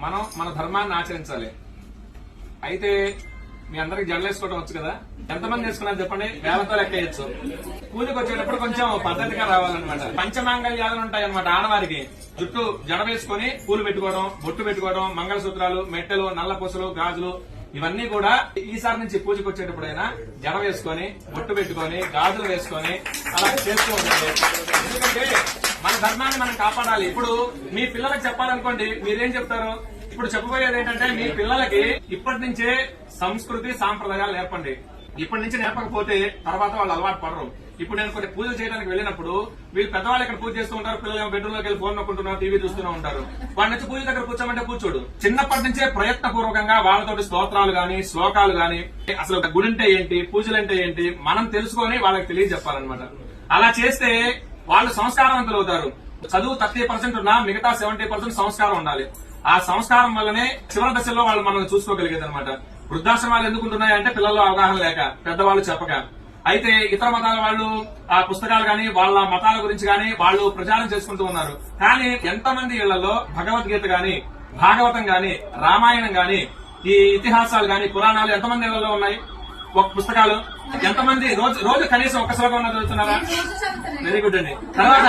మనం మన ధర్మాన్ని ఆచరించాలి. అయితే మీ అందరికి జడలేసుకోవడం వచ్చు కదా, ఎంతమంది వేసుకున్నారు చెప్పండి, వేలతో లెక్క వేయచ్చు. పూజకు వచ్చేటప్పుడు కొంచెం పద్ధతిగా రావాలన్నమాట. పంచమాంగళ్యాలు ఉంటాయన్నమాట ఆడవారికి. జుట్టు జడ వేసుకుని పూలు పెట్టుకోవడం, బొట్టు పెట్టుకోవడం, మంగళసూత్రాలు, మెట్టెలు, నల్ల పూసలు, గాజులు ఇవన్నీ కూడా ఈసారి నుంచి పూజకు వచ్చేటప్పుడైనా జడ వేసుకొని, బొట్టు పెట్టుకొని, గాజులు వేసుకొని అలా చేస్తూ ఉండాలి. ఎందుకంటే మన ధర్మాన్ని మనం కాపాడాలి. ఇప్పుడు మీ పిల్లలకు చెప్పాలనుకోండి, మీరేం చెప్తారు? ఇప్పుడు చెప్పబోయేది ఏంటంటే మీ పిల్లలకి ఇప్పటి నుంచే సంస్కృతి సాంప్రదాయాలు నేర్పండి. ఇప్పటి నుంచి నేర్పకపోతే తర్వాత వాళ్ళు అలవాటు పడరు. ఇప్పుడు నేను కొన్ని పూజలు చేయడానికి వెళ్ళినప్పుడు వీళ్ళు పెద్దవాళ్ళు ఇక్కడ పూజ చేస్తూ ఉంటారు, పిల్లలు బెడ్రూమ్ లోకి వెళ్ళి ఫోన్ నొక్కుంటున్నారు, టీవీ చూస్తూనే ఉంటారు. వాడి నుంచి పూజ దగ్గర కూర్చోమంటే కూర్చోడు. చిన్నప్పటి నుంచే ప్రయత్నపూర్వకంగా వాళ్ళతోటి స్తోత్రాలు గాని, శ్లోకాలు గాని, అసలు గుడి అంటే ఏంటి, పూజలు అంటే ఏంటి మనం తెలుసుకొని వాళ్ళకి తెలియజెప్పాలన్నమాట. అలా చేస్తే వాళ్ళు సంస్కారవంతులు అవుతారు. చదువు 30% ఉన్నా మిగతా 70% సంస్కారం ఉండాలి. ఆ సంస్కారం వల్లనే చివరి దశలో వాళ్ళు మనం చూసుకోగలిగేది అనమాట. వృద్ధాశ్రమాలు ఎందుకు ఉంటున్నాయంటే పిల్లల్లో అవగాహన లేక, పెద్దవాళ్ళు చెప్పక. అయితే ఇతర మతాల వాళ్ళు ఆ పుస్తకాలు గాని, వాళ్ళ మతాల గురించి గాని వాళ్ళు ప్రచారం చేసుకుంటూ ఉన్నారు. కానీ ఎంతమంది ఇళ్లలో భగవద్గీత గాని, భాగవతం గాని, రామాయణం గాని, ఈ ఇతిహాసాలు గాని, పురాణాలు ఎంతమంది ఇళ్లలో ఉన్నాయి? ఒక పుస్తకాలు ఎంతమంది రోజు కనీసం ఒక్క శ్లోకం చదువుతున్నారా? వెరీ గుడ్ అండి. తర్వాత